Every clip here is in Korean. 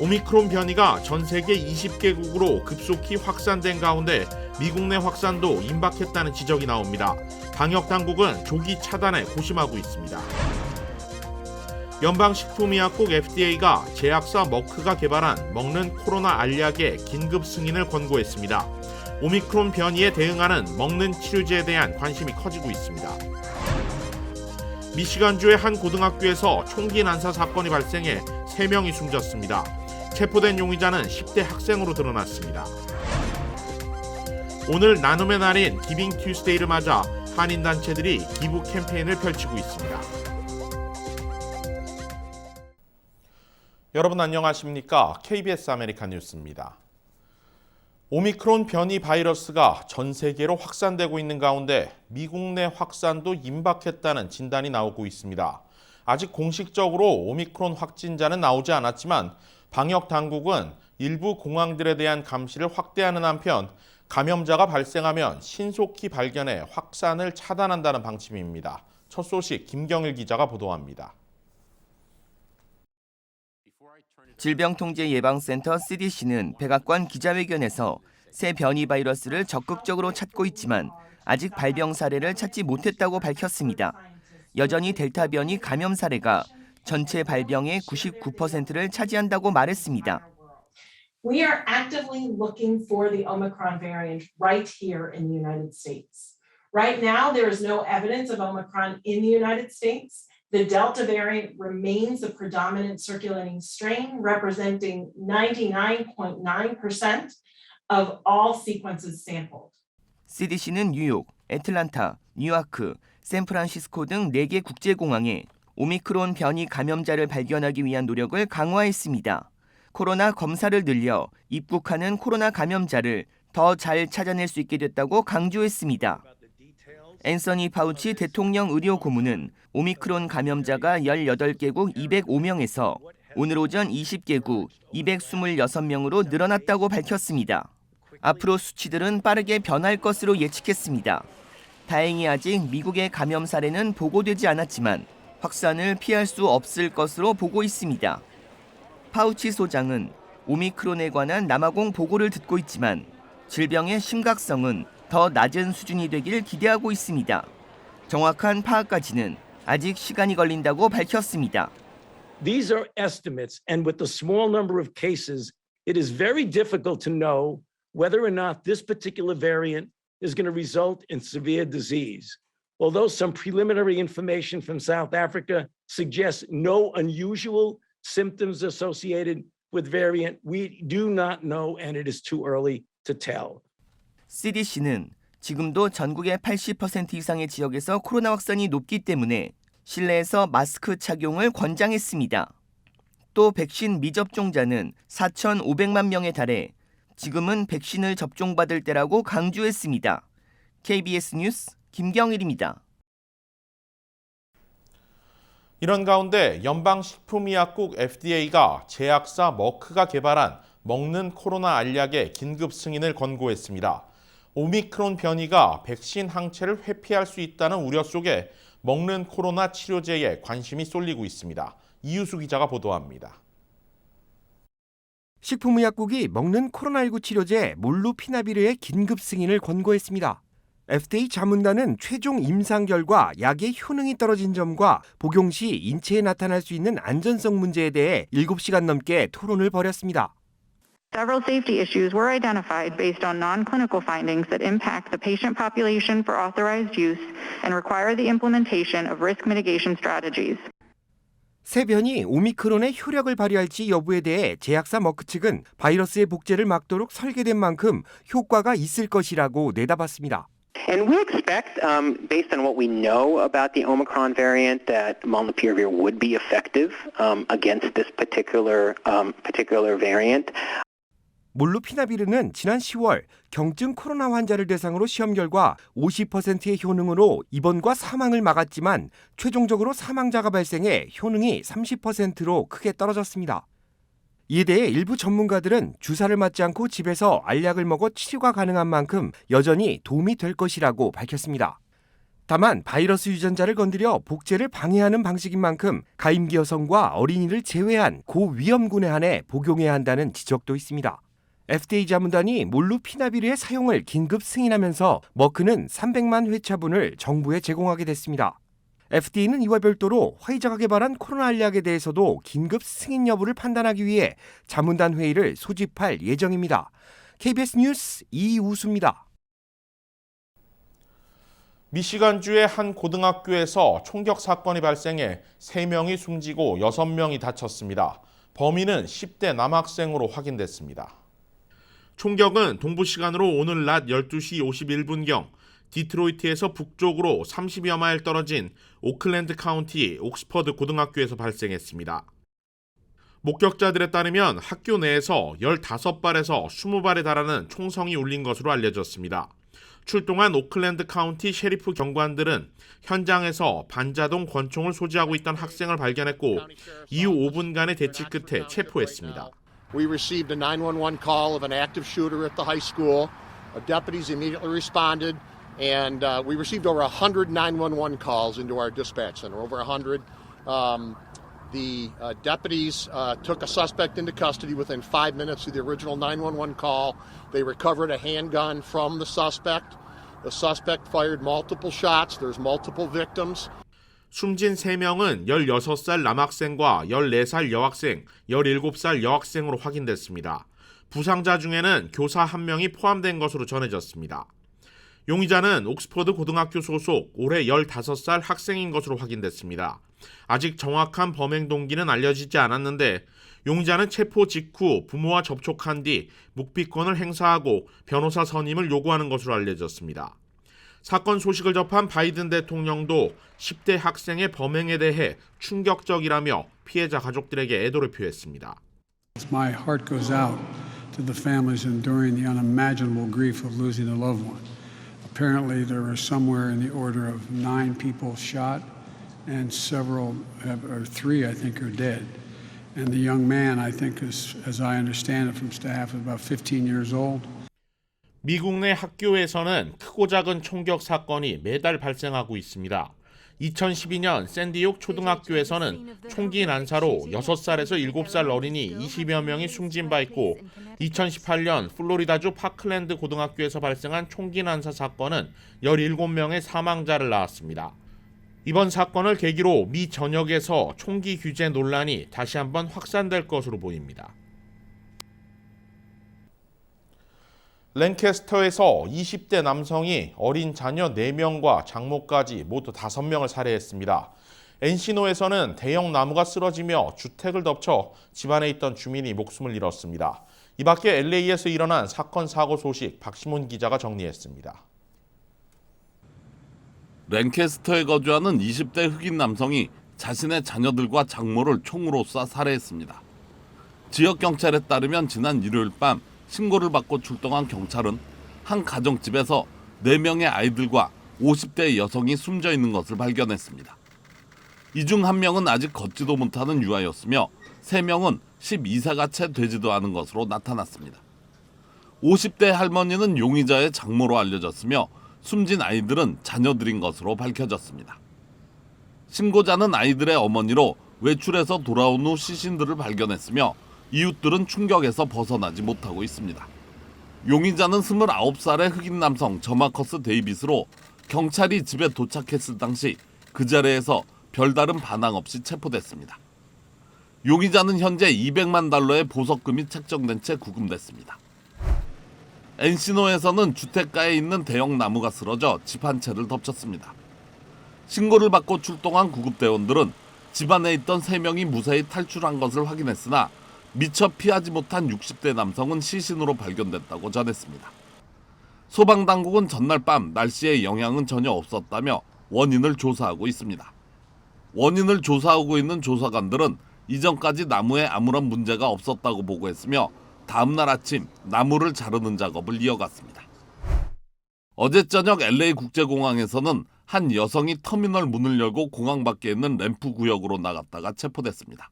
오미크론 변이가 전 세계 20개국으로 급속히 확산된 가운데 미국 내 확산도 임박했다는 지적이 나옵니다. 방역 당국은 조기 차단에 고심하고 있습니다. 연방식품의약국 FDA가 제약사 머크가 개발한 먹는 코로나 알약의 긴급 승인을 권고했습니다. 오미크론 변이에 대응하는 먹는 치료제에 대한 관심이 커지고 있습니다. 미시간주의 한 고등학교에서 총기 난사 사건이 발생해 3명이 숨졌습니다. 체포된 용의자는 10대 학생으로 드러났습니다. 오늘 나눔의 날인 기빙 튜스데이를 맞아 한인단체들이 기부 캠페인을 펼치고 있습니다. 여러분 안녕하십니까? KBS 아메리칸 뉴스입니다. 오미크론 변이 바이러스가 전 세계로 확산되고 있는 가운데 미국 내 확산도 임박했다는 진단이 나오고 있습니다. 아직 공식적으로 오미크론 확진자는 나오지 않았지만 방역 당국은 일부 공항들에 대한 감시를 확대하는 한편 감염자가 발생하면 신속히 발견해 확산을 차단한다는 방침입니다. 첫 소식 김경일 기자가 보도합니다. 질병통제예방센터 CDC는 백악관 기자회견에서 새 변이 바이러스를 적극적으로 찾고 있지만 아직 발병 사례를 찾지 못했다고 밝혔습니다. 여전히 델타 변이 감염 사례가 전체 발병의 99%를 차지한다고 말했습니다. We are actively looking for the Omicron variant right here in the United States. Right now, there is no evidence of Omicron in the United States. The Delta variant remains the predominant circulating strain, representing 99.9% of all sequences sampled. CDC는 뉴욕, 애틀란타, 뉴아크, 샌프란시스코 등 4개 국제공항에 오미크론 변이 감염자를 발견하기 위한 노력을 강화했습니다. 코로나 검사를 늘려 입국하는 코로나 감염자를 더 잘 찾아낼 수 있게 됐다고 강조했습니다. 앤서니 파우치 대통령 의료 고문은 오미크론 감염자가 18개국 205명에서 오늘 오전 20개국 226명으로 늘어났다고 밝혔습니다. 앞으로 수치들은 빠르게 변할 것으로 예측했습니다. 다행히 아직 미국의 감염 사례는 보고되지 않았지만 확산을 피할 수 없을 것으로 보고 있습니다. 파우치 소장은 오미크론에 관한 남아공 보고를 듣고 있지만 질병의 심각성은 더 낮은 수준이 되길 기대하고 있습니다. 정확한 파악까지는 아직 시간이 걸린다고 밝혔습니다. These are estimates, and with the small number of cases, it is very difficult to know whether or not this particular variant is going to result in severe disease. Although some preliminary information from South Africa suggests no unusual symptoms associated with variant, we do not know, and it is too early to tell. CDC는 지금도 전국의 80% 이상의 지역에서 코로나 확산이 높기 때문에 실내에서 마스크 착용을 권장했습니다. 또 백신 미접종자는 4,500만 명에 달해 지금은 백신을 접종받을 때라고 강조했습니다. KBS 뉴스 김경일입니다. 이런 가운데 연방식품의약국 FDA가 제약사 머크가 개발한 먹는 코로나 알약의 긴급 승인을 권고했습니다. 오미크론 변이가 백신 항체를 회피할 수 있다는 우려 속에 먹는 코로나 치료제에 관심이 쏠리고 있습니다. 이유수 기자가 보도합니다. 식품의약국이 먹는 코로나19 치료제 몰루피나비르의 긴급 승인을 권고했습니다. FDA 자문단은 최종 임상 결과 약의 효능이 떨어진 점과 복용 시 인체에 나타날 수 있는 안전성 문제에 대해 7시간 넘게 토론을 벌였습니다. Several safety issues were identified based on non-clinical findings that impact the patient population for authorized use and require the implementation of risk mitigation strategies. 새 변이 오미크론의 효력을 발휘할지 여부에 대해 제약사 머크 측은 바이러스의 복제를 막도록 설계된 만큼 효과가 있을 것이라고 내다봤습니다. And we expect, based on what we know about the Omicron variant, that molnupiravir would be effective against this particular variant. 몰루피나비르는 지난 10월 경증 코로나 환자를 대상으로 시험 결과 50%의 효능으로 입원과 사망을 막았지만 최종적으로 사망자가 발생해 효능이 30%로 크게 떨어졌습니다. 이에 대해 일부 전문가들은 주사를 맞지 않고 집에서 알약을 먹어 치료가 가능한 만큼 여전히 도움이 될 것이라고 밝혔습니다. 다만 바이러스 유전자를 건드려 복제를 방해하는 방식인 만큼 가임기 여성과 어린이를 제외한 고위험군에 한해 복용해야 한다는 지적도 있습니다. FDA 자문단이 몰루피나비르의 사용을 긴급 승인하면서 머크는 300만 회차분을 정부에 제공하게 됐습니다. FDA는 이와 별도로 화이자가 개발한 코로나 알약에 대해서도 긴급 승인 여부를 판단하기 위해 자문단 회의를 소집할 예정입니다. KBS 뉴스 이우수입니다. 미시간주의 한 고등학교에서 총격 사건이 발생해 3명이 숨지고 6명이 다쳤습니다. 범인은 10대 남학생으로 확인됐습니다. 총격은 동부 시간으로 오늘 낮 12시 51분경 디트로이트에서 북쪽으로 30여 마일 떨어진 오클랜드 카운티 옥스퍼드 고등학교에서 발생했습니다. 목격자들에 따르면 학교 내에서 15발에서 20발에 달하는 총성이 울린 것으로 알려졌습니다. 출동한 오클랜드 카운티 셰리프 경관들은 현장에서 반자동 권총을 소지하고 있던 학생을 발견했고 이후 5분간의 대치 끝에 체포했습니다. We received a 911 call of an active shooter at the high school. Deputies immediately responded, and we received over 100 911 calls into our dispatch center, over 100. The deputies took a suspect into custody within 5 minutes of the original 911 call. They recovered a handgun from the suspect. The suspect fired multiple shots. There's multiple victims. 숨진 3명은 16살 남학생과 14살 여학생, 17살 여학생으로 확인됐습니다. 부상자 중에는 교사 1명이 포함된 것으로 전해졌습니다. 용의자는 옥스퍼드 고등학교 소속 올해 15살 학생인 것으로 확인됐습니다. 아직 정확한 범행 동기는 알려지지 않았는데 용의자는 체포 직후 부모와 접촉한 뒤 묵비권을 행사하고 변호사 선임을 요구하는 것으로 알려졌습니다. 사건 소식을 접한 바이든 대통령도 10대 학생의 범행에 대해 충격적이라며 피해자 가족들에게 애도를 표했습니다. My heart goes out to the families enduring the unimaginable grief of losing a loved one. Apparently there were somewhere in the order of 9 people shot and several, or 3 I think are dead. And the young man I think is, as I understand it from staff, is about 15 years old. 미국 내 학교에서는 크고 작은 총격 사건이 매달 발생하고 있습니다. 2012년 샌디옥 초등학교에서는 총기 난사로 6살에서 7살 어린이 20여 명이 숨진 바 있고 2018년 플로리다주 파클랜드 고등학교에서 발생한 총기 난사 사건은 17명의 사망자를 낳았습니다. 이번 사건을 계기로 미 전역에서 총기 규제 논란이 다시 한번 확산될 것으로 보입니다. 랭캐스터에서 20대 남성이 어린 자녀 4명과 장모까지 모두 5명을 살해했습니다. 엔시노에서는 대형 나무가 쓰러지며 주택을 덮쳐 집안에 있던 주민이 목숨을 잃었습니다. 이 밖에 LA에서 일어난 사건 사고 소식 박시문 기자가 정리했습니다. 랭캐스터에 거주하는 20대 흑인 남성이 자신의 자녀들과 장모를 총으로 쏴 살해했습니다. 지역 경찰에 따르면 지난 일요일 밤 신고를 받고 출동한 경찰은 한 가정집에서 4명의 아이들과 50대 여성이 숨져 있는 것을 발견했습니다. 이 중 1명은 아직 걷지도 못하는 유아였으며 3명은 12세가 채 되지도 않은 것으로 나타났습니다. 50대 할머니는 용의자의 장모로 알려졌으며 숨진 아이들은 자녀들인 것으로 밝혀졌습니다. 신고자는 아이들의 어머니로 외출해서 돌아온 후 시신들을 발견했으며 이웃들은 충격에서 벗어나지 못하고 있습니다. 용의자는 29살의 흑인 남성 저마커스 데이비스로 경찰이 집에 도착했을 당시 그 자리에서 별다른 반항 없이 체포됐습니다. 용의자는 현재 $200만 보석금이 책정된 채 구금됐습니다. 엔시노에서는 주택가에 있는 대형 나무가 쓰러져 집 한 채를 덮쳤습니다. 신고를 받고 출동한 구급대원들은 집 안에 있던 3명이 무사히 탈출한 것을 확인했으나 미처 피하지 못한 60대 남성은 시신으로 발견됐다고 전했습니다. 소방당국은 전날 밤 날씨에 영향은 전혀 없었다며 원인을 조사하고 있습니다. 원인을 조사하고 있는 조사관들은 이전까지 나무에 아무런 문제가 없었다고 보고했으며 다음날 아침 나무를 자르는 작업을 이어갔습니다. 어제 저녁 LA 국제공항에서는 한 여성이 터미널 문을 열고 공항 밖에 있는 램프 구역으로 나갔다가 체포됐습니다.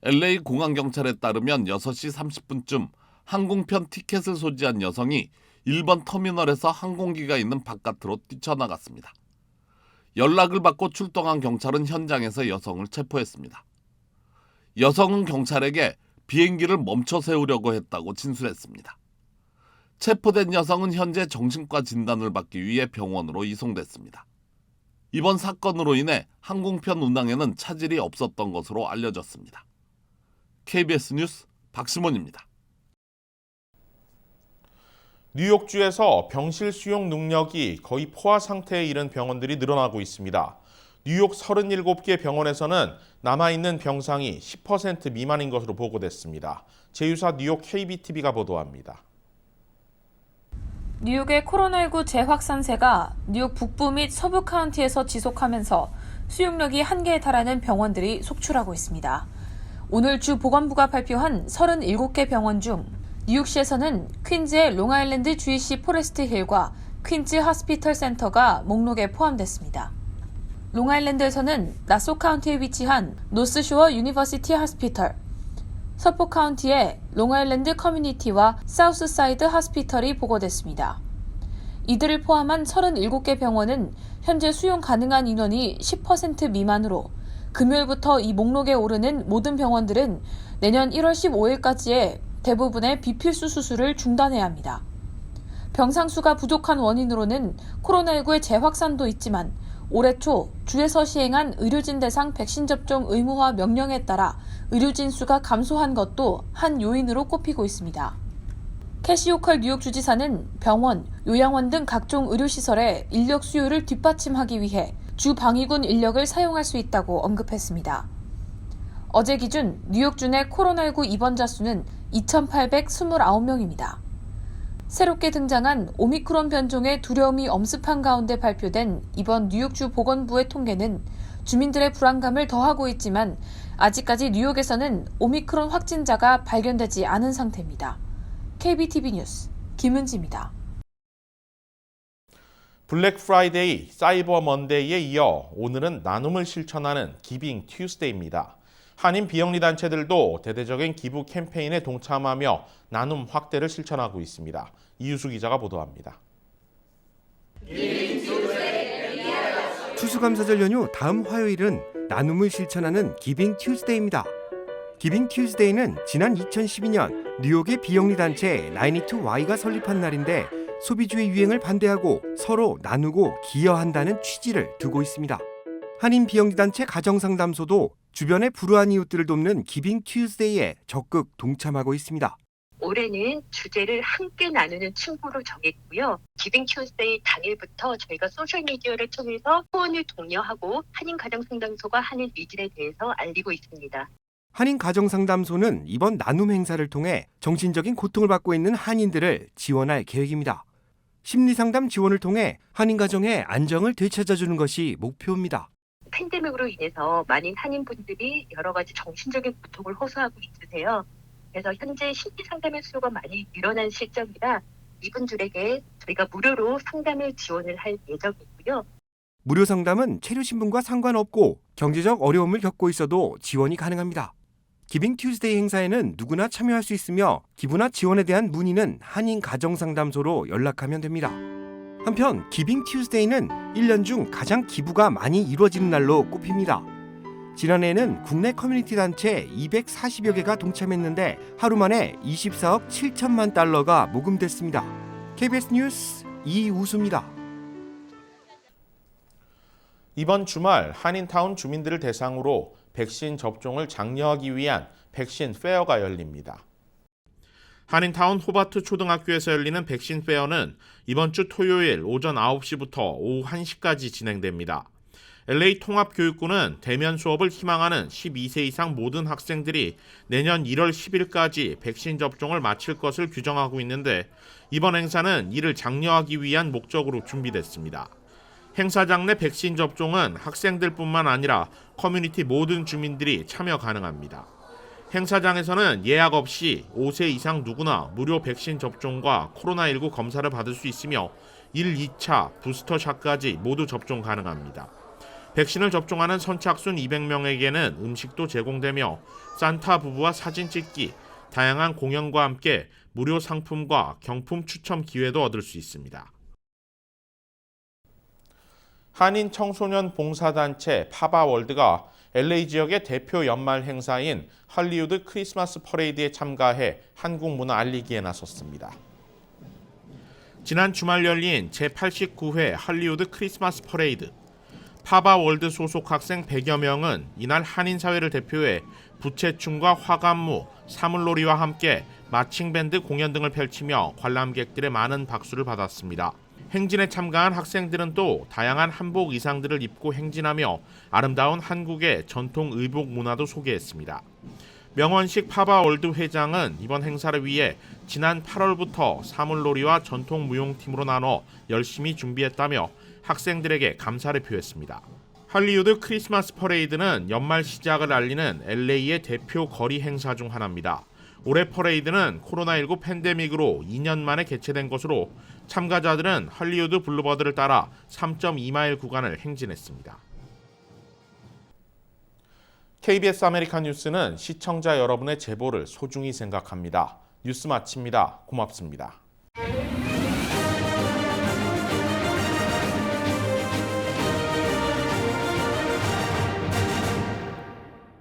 LA 공항경찰에 따르면 6시 30분쯤 항공편 티켓을 소지한 여성이 1번 터미널에서 항공기가 있는 바깥으로 뛰쳐나갔습니다. 연락을 받고 출동한 경찰은 현장에서 여성을 체포했습니다. 여성은 경찰에게 비행기를 멈춰 세우려고 했다고 진술했습니다. 체포된 여성은 현재 정신과 진단을 받기 위해 병원으로 이송됐습니다. 이번 사건으로 인해 항공편 운항에는 차질이 없었던 것으로 알려졌습니다. KBS 뉴스 박시몬입니다. 뉴욕주에서 병실 수용 능력이 거의 포화 상태에 이른 병원들이 늘어나고 있습니다. 뉴욕 37개 병원에서는 남아있는 병상이 10% 미만인 것으로 보고됐습니다. 제휴사 뉴욕 KBTV가 보도합니다. 뉴욕의 코로나19 재확산세가 뉴욕 북부 및 서부 카운티에서 지속하면서 수용력이 한계에 달하는 병원들이 속출하고 있습니다. 오늘 주 보건부가 발표한 37개 병원 중 뉴욕시에서는 퀸즈의 롱아일랜드 주이시 포레스트 힐과 퀸즈 하스피털 센터가 목록에 포함됐습니다. 롱아일랜드에서는 나소 카운티에 위치한 노스쇼어 유니버시티 하스피털, 서포 카운티의 롱아일랜드 커뮤니티와 사우스사이드 하스피털이 보고됐습니다. 이들을 포함한 37개 병원은 현재 수용 가능한 인원이 10% 미만으로 금요일부터 이 목록에 오르는 모든 병원들은 내년 1월 15일까지의 대부분의 비필수 수술을 중단해야 합니다. 병상 수가 부족한 원인으로는 코로나19의 재확산도 있지만 올해 초 주에서 시행한 의료진 대상 백신 접종 의무화 명령에 따라 의료진 수가 감소한 것도 한 요인으로 꼽히고 있습니다. 캐시 호컬 뉴욕 주지사는 병원, 요양원 등 각종 의료시설의 인력 수요를 뒷받침하기 위해 주 방위군 인력을 사용할 수 있다고 언급했습니다. 어제 기준 뉴욕주 내 코로나19 입원자 수는 2,829명입니다. 새롭게 등장한 오미크론 변종의 두려움이 엄습한 가운데 발표된 이번 뉴욕주 보건부의 통계는 주민들의 불안감을 더하고 있지만 아직까지 뉴욕에서는 오미크론 확진자가 발견되지 않은 상태입니다. KBTV 뉴스 김은지입니다. 블랙 프라이데이, 사이버 먼데이에 이어 오늘은 나눔을 실천하는 기빙 튜스데이입니다. 한인 비영리 단체들도 대대적인 기부 캠페인에 동참하며 나눔 확대를 실천하고 있습니다. 이유수 기자가 보도합니다. 추수감사절 연휴 다음 화요일은 나눔을 실천하는 기빙 튜스데이입니다. 기빙 튜스데이는 지난 2012년 뉴욕의 비영리 단체 92Y가 설립한 날인데 소비주의 유행을 반대하고 서로 나누고 기여한다는 취지를 두고 있습니다. 한인 비영리 단체 가정상담소도 주변의 불우한 이웃들을 돕는 기빙 튜스데이에 적극 동참하고 있습니다. 올해는 주제를 함께 나누는 친구로 정했고요. 기빙 튜스데이 당일부터 저희가 소셜미디어를 통해서 후원을 독려하고 한인 가정상담소가 하는 일들에 대해서 알리고 있습니다. 한인 가정상담소는 이번 나눔 행사를 통해 정신적인 고통을 받고 있는 한인들을 지원할 계획입니다. 심리상담 지원을 통해 한인 가정의 안정을 되찾아주는 것이 목표입니다. 팬데믹으로 인해서 많은 한인분들이 여러 가지 정신적인 고통을 호소하고 있으세요. 그래서 현재 심리 상담의 수요가 많이 늘어난 실정이라 이분들에게 저희가 무료로 상담을 지원을 할 예정이고요. 무료 상담은 체류 신분과 상관없고 경제적 어려움을 겪고 있어도 지원이 가능합니다. 기빙 튜스데이 행사에는 누구나 참여할 수 있으며 기부나 지원에 대한 문의는 한인 가정상담소로 연락하면 됩니다. 한편 기빙 튜스데이는 1년 중 가장 기부가 많이 이루어지는 날로 꼽힙니다. 지난해에는 국내 커뮤니티 단체 240여 개가 동참했는데 하루 만에 24억 7천만 달러가 모금됐습니다. KBS 뉴스 이우수입니다. 이번 주말 한인타운 주민들을 대상으로 백신 접종을 장려하기 위한 백신 페어가 열립니다. 한인타운 호바트 초등학교에서 열리는 백신 페어는 이번 주 토요일 오전 9시부터 오후 1시까지 진행됩니다. LA 통합교육부는 대면 수업을 희망하는 12세 이상 모든 학생들이 내년 1월 10일까지 백신 접종을 마칠 것을 규정하고 있는데 이번 행사는 이를 장려하기 위한 목적으로 준비됐습니다. 행사장 내 백신 접종은 학생들뿐만 아니라 커뮤니티 모든 주민들이 참여 가능합니다. 행사장에서는 예약 없이 5세 이상 누구나 무료 백신 접종과 코로나19 검사를 받을 수 있으며 1, 2차 부스터샷까지 모두 접종 가능합니다. 백신을 접종하는 선착순 200명에게는 음식도 제공되며 산타 부부와 사진 찍기, 다양한 공연과 함께 무료 상품과 경품 추첨 기회도 얻을 수 있습니다. 한인 청소년 봉사단체 파바월드가 LA 지역의 대표 연말 행사인 할리우드 크리스마스 퍼레이드에 참가해 한국 문화 알리기에 나섰습니다. 지난 주말 열린 제89회 할리우드 크리스마스 퍼레이드. 파바월드 소속 학생 100여 명은 이날 한인 사회를 대표해 부채춤과 화관무, 사물놀이와 함께 마칭밴드 공연 등을 펼치며 관람객들의 많은 박수를 받았습니다. 행진에 참가한 학생들은 또 다양한 한복 의상들을 입고 행진하며 아름다운 한국의 전통 의복 문화도 소개했습니다. 명원식 파바월드 회장은 이번 행사를 위해 지난 8월부터 사물놀이와 전통 무용팀으로 나눠 열심히 준비했다며 학생들에게 감사를 표했습니다. 할리우드 크리스마스 퍼레이드는 연말 시작을 알리는 LA의 대표 거리 행사 중 하나입니다. 올해 퍼레이드는 코로나19 팬데믹으로 2년 만에 개최된 것으로 참가자들은 할리우드 블루버드를 따라 3.2마일 구간을 행진했습니다. KBS 아메리칸 뉴스는 시청자 여러분의 제보를 소중히 생각합니다. 뉴스 마칩니다. 고맙습니다.